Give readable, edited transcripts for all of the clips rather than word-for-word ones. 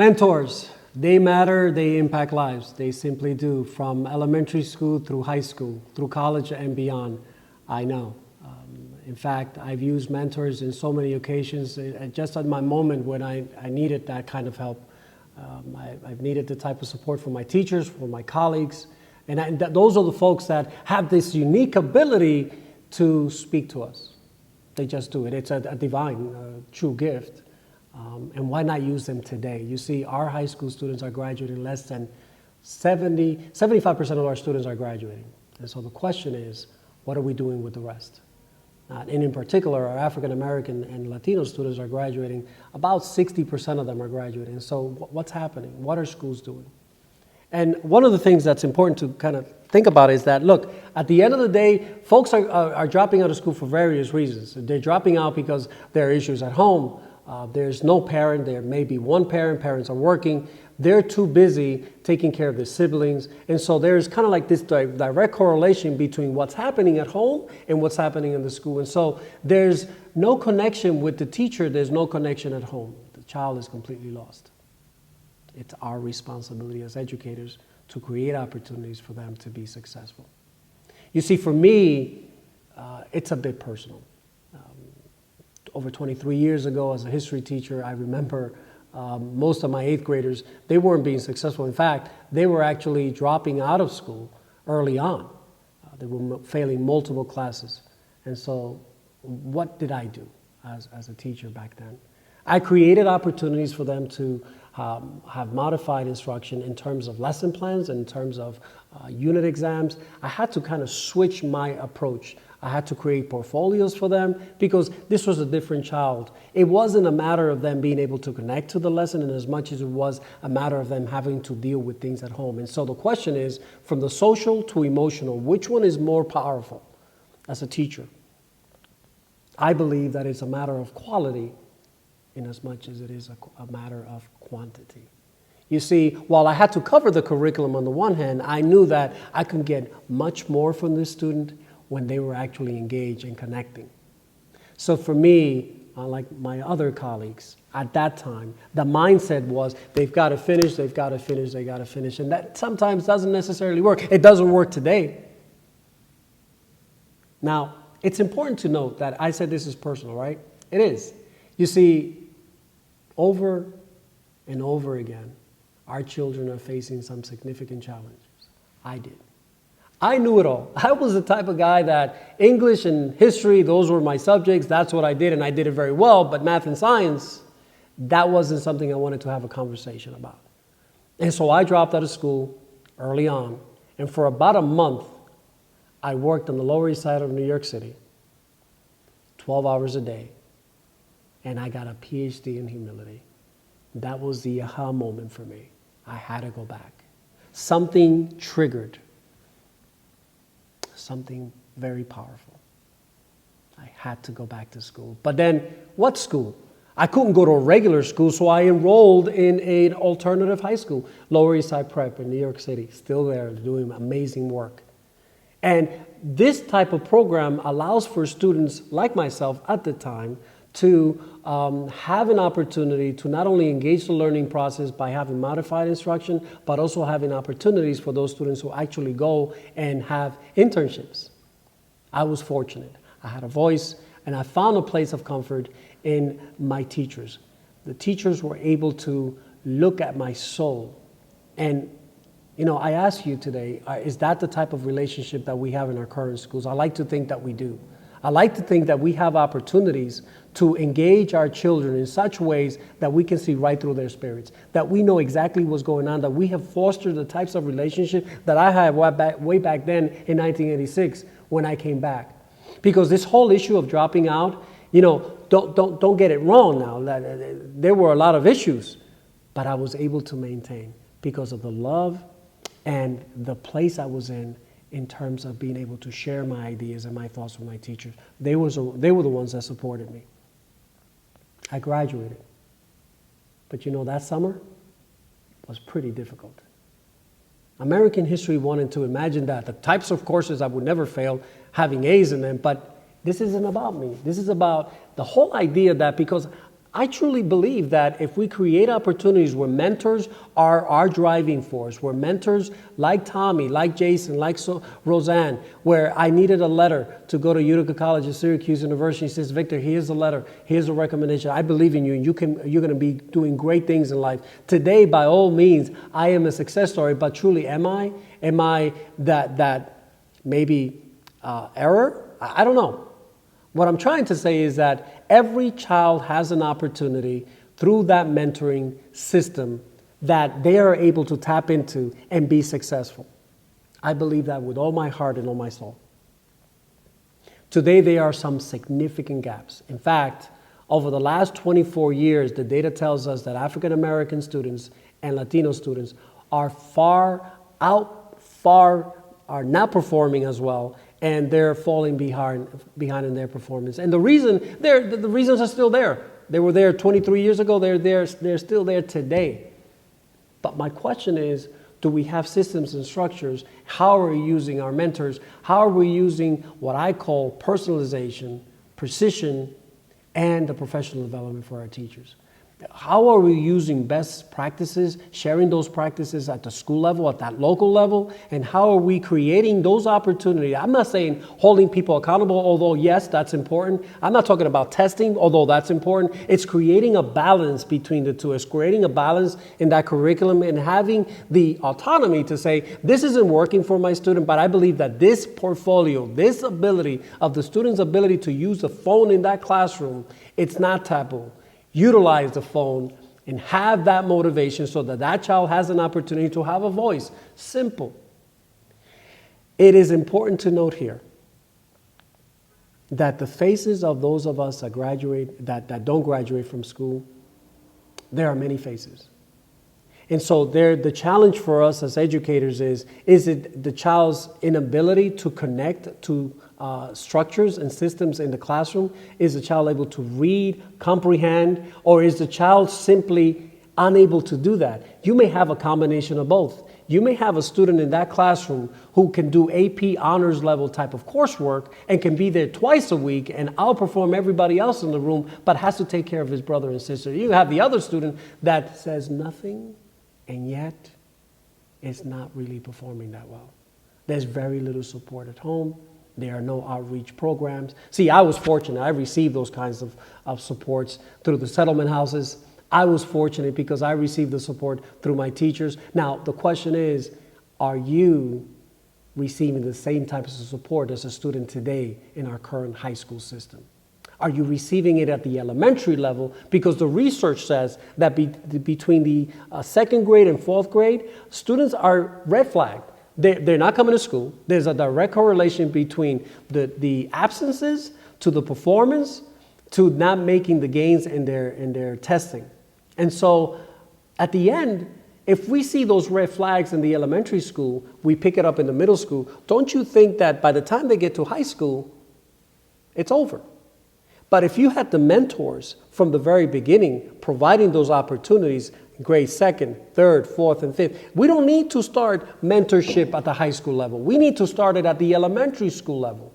Mentors, they matter, they impact lives. They simply do. From elementary school through high school, through college and beyond, I know. In fact, I've used mentors in so many occasions, just at my moment when I needed that kind of help. I've needed the type of support from my teachers, from my colleagues, and those are the folks that have this unique ability to speak to us. They just do it. It's a divine, true gift. And why not use them today? You see, our high school students are graduating less than 75% of our students are graduating. And so the question is, what are we doing with the rest? And in particular, our African American and Latino students are graduating. About 60% of them are graduating. So what's happening? What are schools doing? And one of the things that's important to kind of think about is that, look, at the end of the day, folks are dropping out of school for various reasons. They're dropping out because there are issues at home. There's no parent. There may be one parent. Parents are working. They're too busy taking care of their siblings. And so there's kind of like this direct correlation between what's happening at home and what's happening in the school. And so there's no connection with the teacher. There's no connection at home. The child is completely lost. It's our responsibility as educators to create opportunities for them to be successful. You see, for me, it's a bit personal. Over 23 years ago, as a history teacher, I remember most of my 8th graders, they weren't being successful. In fact, they were actually dropping out of school early on. They were failing multiple classes. And so what did I do as a teacher back then? I created opportunities for them to have modified instruction in terms of lesson plans, in terms of unit exams. I had to kind of switch my approach. I had to create portfolios for them because this was a different child. It wasn't a matter of them being able to connect to the lesson in as much as it was a matter of them having to deal with things at home. And so the question is, from the social to emotional, which one is more powerful as a teacher? I believe that it's a matter of quality in as much as it is a matter of quantity. You see, while I had to cover the curriculum on the one hand, I knew that I could get much more from this student when they were actually engaged and connecting. So for me, unlike my other colleagues, at that time, the mindset was they've got to finish, they've got to finish, they got to finish. And that sometimes doesn't necessarily work. It doesn't work today. Now, it's important to note that I said this is personal, right? It is. You see, over and over again, our children are facing some significant challenges. I did. I knew it all. I was the type of guy that English and history, those were my subjects. That's what I did, and I did it very well. But math and science, that wasn't something I wanted to have a conversation about. And so I dropped out of school early on. And for about a month, I worked on the Lower East Side of New York City, 12 hours a day. And I got a PhD in humility. That was the aha moment for me. I had to go back. Something triggered. Something very powerful. I had to go back to school. But then, what school? I couldn't go to a regular school, so I enrolled in an alternative high school, Lower East Side Prep in New York City. Still there, doing amazing work. And this type of program allows for students like myself at the time to have an opportunity to not only engage the learning process by having modified instruction, but also having opportunities for those students who actually go and have internships. I was fortunate. I had a voice, and I found a place of comfort in my teachers. The teachers were able to look at my soul. And, you know, I ask you today, is that the type of relationship that we have in our current schools? I like to think that we do. I like to think that we have opportunities to engage our children in such ways that we can see right through their spirits, that we know exactly what's going on, that we have fostered the types of relationship that I had way back then in 1986 when I came back. Because this whole issue of dropping out, you know, don't get it wrong now. There were a lot of issues, but I was able to maintain because of the love and the place I was in terms of being able to share my ideas and my thoughts with my teachers. They were the ones that supported me. I graduated. But you know, that summer was pretty difficult. American History 1 and 2, imagine that. The types of courses I would never fail, having A's in them, but this isn't about me. This is about the whole idea that because I truly believe that if we create opportunities where mentors are our driving force, where mentors like Tommy, like Jason, like Roseanne, where I needed a letter to go to Utica College at Syracuse University, he says, Victor, here's a letter, here's a recommendation. I believe in you, and you're going to be doing great things in life. Today, by all means, I am a success story, but truly, am I? Am I that maybe error? I don't know. What I'm trying to say is that every child has an opportunity through that mentoring system that they are able to tap into and be successful. I believe that with all my heart and all my soul. Today, there are some significant gaps. In fact, over the last 24 years, the data tells us that African American students and Latino students are are not performing as well, and they're falling behind in their performance. And the reasons are still there. They were there 23 years ago. They're still there today. But my question is, do we have systems and structures? How are we using our mentors? How are we using what I call personalization, precision, and the professional development for our teachers? How are we using best practices, sharing those practices at the school level, at that local level? And how are we creating those opportunities? I'm not saying holding people accountable, although yes, that's important. I'm not talking about testing, although that's important. It's creating a balance between the two. It's creating a balance in that curriculum and having the autonomy to say, this isn't working for my student, but I believe that this portfolio, this ability of the student's ability to use the phone in that classroom, it's not taboo. Utilize the phone and have that motivation so that that child has an opportunity to have a voice. Simple. It is important to note here that the faces of those of us that graduate, that don't graduate from school, there are many faces. And so the challenge for us as educators is it the child's inability to connect to structures and systems in the classroom? Is the child able to read, comprehend, or is the child simply unable to do that? You may have a combination of both. You may have a student in that classroom who can do AP honors level type of coursework and can be there twice a week and outperform everybody else in the room, but has to take care of his brother and sister. You have the other student that says nothing and yet is not really performing that well. There's very little support at home. There are no outreach programs. See, I was fortunate. I received those kinds of supports through the settlement houses. I was fortunate because I received the support through my teachers. Now, the question is, are you receiving the same types of support as a student today in our current high school system? Are you receiving it at the elementary level? Because the research says that between the second grade and fourth grade, students are red flagged. They're not coming to school. There's a direct correlation between the absences to the performance to not making the gains in their testing. And so at the end, if we see those red flags in the elementary school, we pick it up in the middle school. Don't you think that by the time they get to high school, it's over? But if you had the mentors from the very beginning providing those opportunities, grade second, third, fourth, and fifth, we don't need to start mentorship at the high school level. We need to start it at the elementary school level.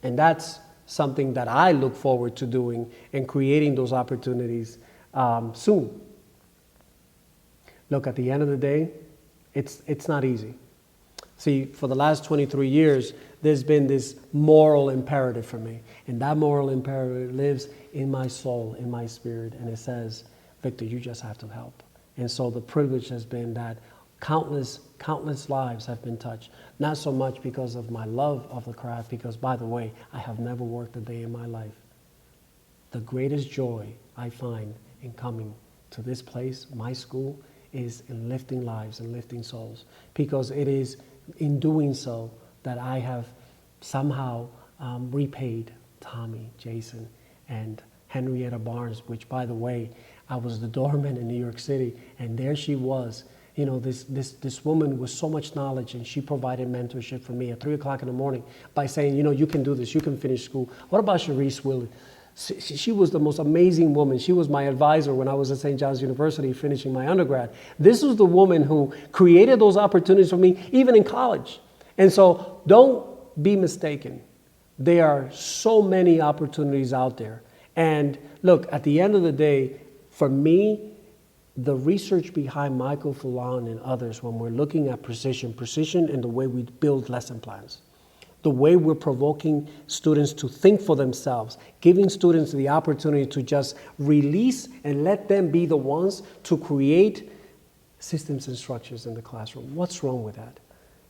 And that's something that I look forward to doing and creating those opportunities soon. Look, at the end of the day, it's not easy. See, for the last 23 years, there's been this moral imperative for me. And that moral imperative lives in my soul, in my spirit. And it says, Victor, you just have to help. And so the privilege has been that countless lives have been touched. Not so much because of my love of the craft, because, by the way, I have never worked a day in my life. The greatest joy I find in coming to this place, my school, is in lifting lives and lifting souls. Because it is in doing so that I have somehow repaid Tommy, Jason, and Henrietta Barnes, which, by the way, I was the doorman in New York City, and there she was. You know, this woman with so much knowledge, and she provided mentorship for me at 3 o'clock in the morning by saying, you know, you can do this, you can finish school. What about Sharice Willie? She was the most amazing woman. She was my advisor when I was at St. John's University finishing my undergrad. This was the woman who created those opportunities for me, even in college. And so don't be mistaken. There are so many opportunities out there. And look, at the end of the day, for me, the research behind Michael Fulan and others, when we're looking at precision in the way we build lesson plans, the way we're provoking students to think for themselves, giving students the opportunity to just release and let them be the ones to create systems and structures in the classroom. What's wrong with that?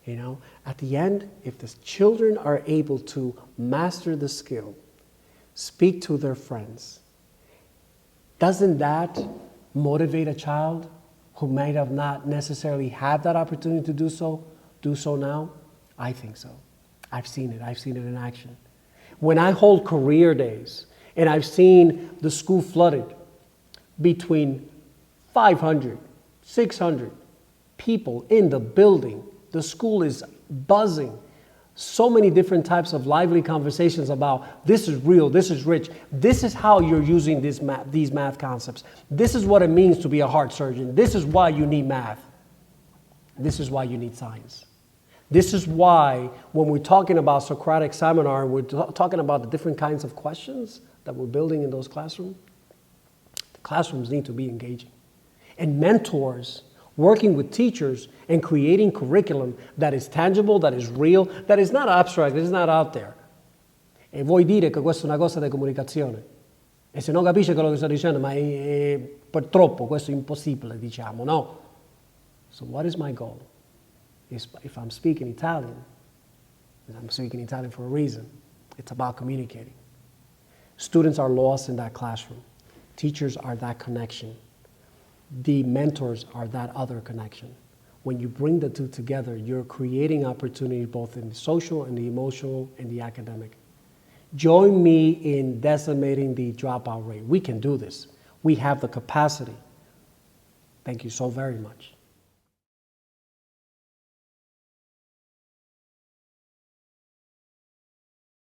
You know, at the end, if the children are able to master the skill, speak to their friends, doesn't that motivate a child who might have not necessarily had that opportunity to do so now? I think so. I've seen it in action. When I hold career days and I've seen the school flooded between 500, 600 people in the building, the school is buzzing. So many different types of lively conversations about this is real, this is rich, this is how you're using these math concepts. This is what it means to be a heart surgeon. This is why you need math. This is why you need science. This is why when we're talking about Socratic seminar, we're talking about the different kinds of questions that we're building in those classrooms. The classrooms need to be engaging. And mentors working with teachers and creating curriculum that is tangible, that is real, that is not abstract, that is not out there. E vuoi dire che questa è una cosa di comunicazione. E se non capisce quello che sto dicendo, ma purtroppo questo è impossibile, diciamo, no? So what is my goal? If I'm speaking Italian, and I'm speaking Italian for a reason, it's about communicating. Students are lost in that classroom. Teachers are that connection. The mentors are that other connection. When you bring the two together, you're creating opportunity both in the social and the emotional and the academic. Join me in decimating the dropout rate. We can do this. We have the capacity. Thank you so very much.